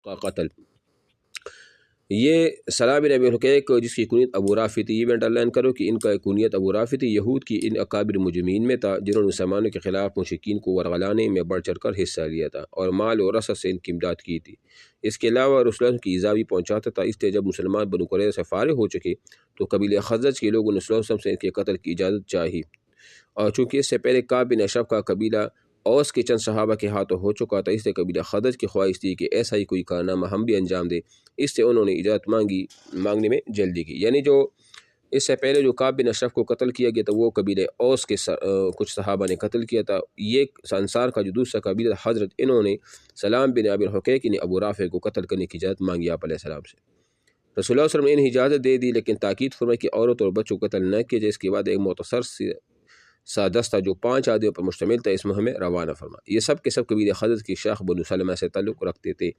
کا قتل۔ یہ سلام بن ابی الحقیق جس کی کنیت ابو رافع تھی، یہ بھی انڈر لائن کرو کہ ان کا کنیت ابو رافع تھی، یہود کی ان اکابر مجرمین میں تھا جنہوں نے مسلمانوں کے خلاف مشرکین کو ورغلانے میں بڑھ چڑھ کر حصہ لیا تھا اور مال و رسد سے ان کی امداد کی تھی۔ اس کے علاوہ رسول اللہ کی ایذا بھی پہنچاتا تھا، اس لیے جب مسلمان بنو قریظہ سے فارغ ہو چکے تو قبیلہ خزرج کے لوگوں نے رسول اللہ صلی اللہ علیہ وسلم سے ان کے قتل کی اجازت چاہی، اور چونکہ اس سے پہلے کعب بن اشرف کا قبیلہ اوس کے چند صحابہ کے ہاتھوں ہو چکا تھا، اس لیے قبیلہ خزرج کی خواہش تھی کہ ایسا ہی کوئی کارنامہ ہم بھی انجام دیں، اس سے انہوں نے اجازت مانگنے میں جلدی کی۔ یعنی جو اس سے پہلے جو کعب بن اشرف کو قتل کیا گیا تھا وہ قبیلہ اوس کے کچھ صحابہ نے قتل کیا تھا۔ یہ انصار کا جو دوسرا قبیلہ حضرت، انہوں نے سلام بن ابی الحقیق نے ابو رافع کو قتل کرنے کی اجازت مانگی آپ علیہ السلام سے۔ رسول اللہ صلی اللہ علیہ وسلم نے انہیں اجازت دے دی، لیکن تاکید فرمائی کہ عورت اور بچوں کو قتل نہ کیا جائے۔ اس کے بعد ایک مختصر سا دستہ جو 5 آدمیوں پر مشتمل تھا اس مہم میں روانہ فرما۔ یہ سب کے سب قبیلہ خزرج کی شاخ بنو سلمہ سے تعلق رکھتے تھے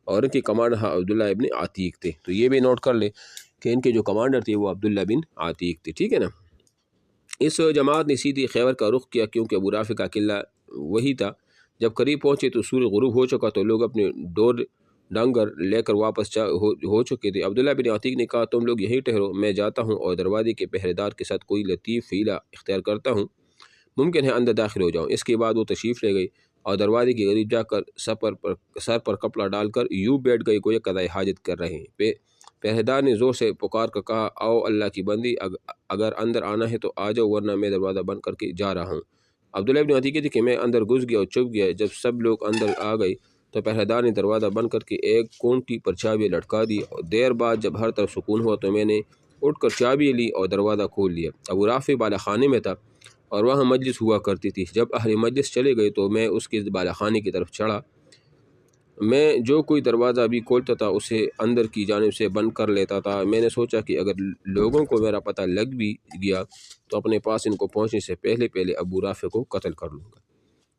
اور ان کے کمانڈر عبداللہ ابن عتیق تھے۔ تو یہ بھی نوٹ کر لے کہ ان کے جو کمانڈر تھے وہ عبداللہ بن عتیق تھے، ٹھیک ہے نا۔ اس جماعت نے سیدھی خیبر کا رخ کیا کیونکہ ابو رافع کا قلعہ وہی تھا۔ جب قریب پہنچے تو سورج غروب ہو چکا تو لوگ اپنے ڈانگر لے کر واپس ہو چکے تھے۔ عبداللہ بن عتیق نے کہا تم لوگ یہیں ٹھہرو، میں جاتا ہوں اور دروازے کے پہرے دار کے ساتھ کوئی لطیف حیلہ اختیار کرتا ہوں، ممکن ہے اندر داخل ہو جاؤں۔ اس کے بعد وہ تشریف لے گئی اور دروازے کے قریب جا کر سر پر کپڑا ڈال کر یوں بیٹھ گئی گویا قضائے حاجت کر رہے ہیں۔ پہرے دار نے زور سے پکار کر کہا آؤ اللہ کی بندی، اگر اندر آنا ہے تو آ جاؤ ورنہ میں دروازہ بند کر کے جا رہا ہوں۔ عبداللہ بن عتیق کہتے کہ میں اندر گھس گیا اور چھپ گیا۔ جب سب لوگ اندر آ گئے تو پہرے دار نے دروازہ بند کر کے ایک کونٹی پر چابی لٹکا دی، اور دیر بعد جب ہر طرف سکون ہوا تو میں نے اٹھ کر چابی لی اور دروازہ کھول لیا۔ ابو رافع بالا خانے میں تھا اور وہاں مجلس ہوا کرتی تھی۔ جب اہل مجلس چلے گئے تو میں اس کے بالا خانے کی طرف چڑھا۔ میں جو کوئی دروازہ بھی کھولتا تھا اسے اندر کی جانب سے بند کر لیتا تھا۔ میں نے سوچا کہ اگر لوگوں کو میرا پتہ لگ بھی گیا تو اپنے پاس ان کو پہنچنے سے پہلے ابو رافع کو قتل کر لوں گا۔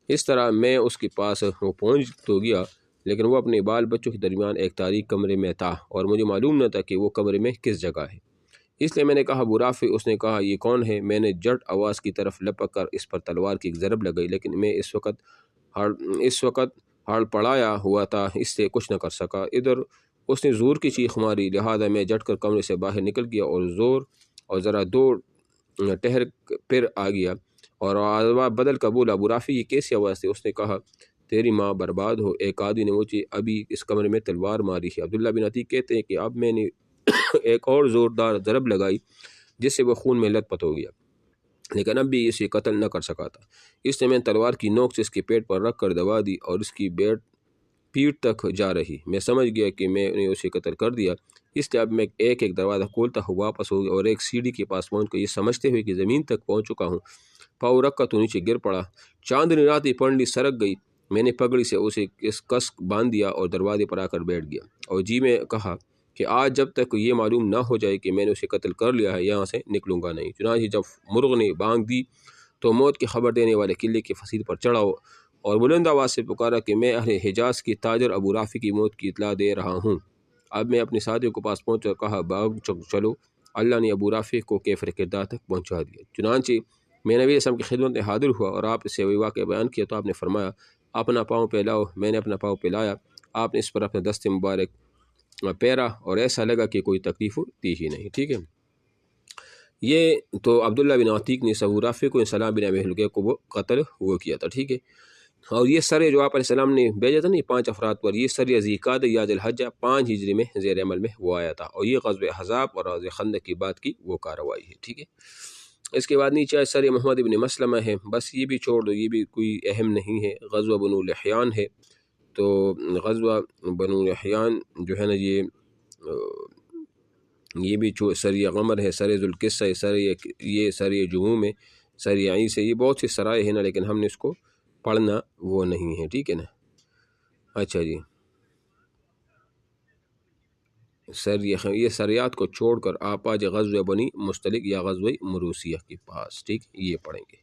اس طرح میں اس کے پاس وہ پہنچ تو گیا، لیکن وہ اپنے بال بچوں کے درمیان ایک تاریک کمرے میں تھا اور مجھے معلوم نہ تھا کہ وہ کمرے میں کس جگہ ہے۔ اس لیے میں نے کہا ابو رافع۔ اس نے کہا یہ کون ہے؟ میں نے جٹ آواز کی طرف لپک کر اس پر تلوار کی ایک ضرب لگائی، لیکن میں اس وقت ہڑ پڑایا ہوا تھا، اس سے کچھ نہ کر سکا۔ ادھر اس نے زور کی چیخ ماری، لہذا میں جٹ کر کمرے سے باہر نکل گیا اور ذرا دور ٹہر پھر آ گیا اور آواز بدل کر بولا ابو رافع یہ کیسی آواز تھی؟ اس نے کہا تیری ماں برباد ہو، ایک آدمی نے مجھے ابھی اس کمرے میں تلوار ماری ہے۔ عبداللہ بن عتیق کہتے ہیں کہ اب میں نے ایک اور زوردار ضرب لگائی جس سے وہ خون میں لت پت ہو گیا، لیکن اب بھی اسے قتل نہ کر سکا تھا۔ اس نے تلوار کی نوک سے اس کے پیٹ پر رکھ کر دبا دی اور اس کی پیٹھ تک جا رہی۔ میں سمجھ گیا کہ میں نے اسے قتل کر دیا، اس لیے اب میں ایک دروازہ کھولتا ہوں واپس ہو گیا اور ایک سیڑھی کے پاس پہنچ کر یہ سمجھتے ہوئے کہ زمین تک پہنچ چکا ہوں پاؤں رکھ کر تو نیچے گر پڑا۔ چاندنی رات پنڈلی سرک گئی، میں نے پگڑی سے اسے کس باندھ دیا اور دروازے پر آ کر بیٹھ گیا اور جی میں کہا کہ آج جب تک یہ معلوم نہ ہو جائے کہ میں نے اسے قتل کر لیا ہے یہاں سے نکلوں گا نہیں۔ چنانچہ جب مرغ نے بانگ دی تو موت کی خبر دینے والے قلعے کی فصیل پر چڑھا اور بلند آواز سے پکارا کہ میں اہل حجاز کے تاجر ابو رافع کی موت کی اطلاع دے رہا ہوں۔ اب میں اپنے ساتھیوں کے پاس پہنچ کر کہا بھاگ چلو، اللہ نے ابو رافع کو کیفر کردار تک پہنچا دیا۔ چنانچہ میں نبی اسلام کی خدمت میں حاضر ہوا اور آپ سے وہی واقعہ بیان کیا تو آپ نے فرمایا اپنا پاؤں پہ لاؤ۔ میں نے اپنا پاؤں پہ لایا، آپ نے اس پر اپنے دست مبارک پیرا اور ایسا لگا کہ کوئی تکلیف دی ہی نہیں، ٹھیک ہے۔ یہ تو عبداللہ بن عتیق نے ابو رافع کو سلام بن ابی الحقیق کو وہ قتل وہ کیا تھا، ٹھیک ہے۔ اور یہ سرے جو آپ علیہ السلام نے بھیجا تھا نا 5 افراد پر، یہ سریہ ذی قعدہ یا ذی الحجہ 5 ہجری میں زیر عمل میں وہ آیا تھا، اور یہ غزوہ احزاب اور غزوہ خندق کی بات کی وہ کارروائی ہے، ٹھیک ہے۔ اس کے بعد نیچے سریہ محمد بن مسلمہ ہے، بس یہ بھی چھوڑ دو، یہ بھی کوئی اہم نہیں ہے۔ غزوہ بنو لحیان ہے، تو غزوہ بنو لحیان جو ہے نا یہ بھی سریہ غمر ہے، سریہ ذوالقصہ ہے، یہ سریہ جموم ہے، سریہ عیس ہے، یہ بہت سے سرائے ہیں نا، لیکن ہم نے اس کو پڑھنا وہ نہیں ہے، ٹھیک ہے نا۔ اچھا جی، یہ سریات کو چھوڑ کر آپ آج غزوہ بنی مستلق یا غزوہ مروسیہ کے پاس، ٹھیک یہ پڑھیں گے۔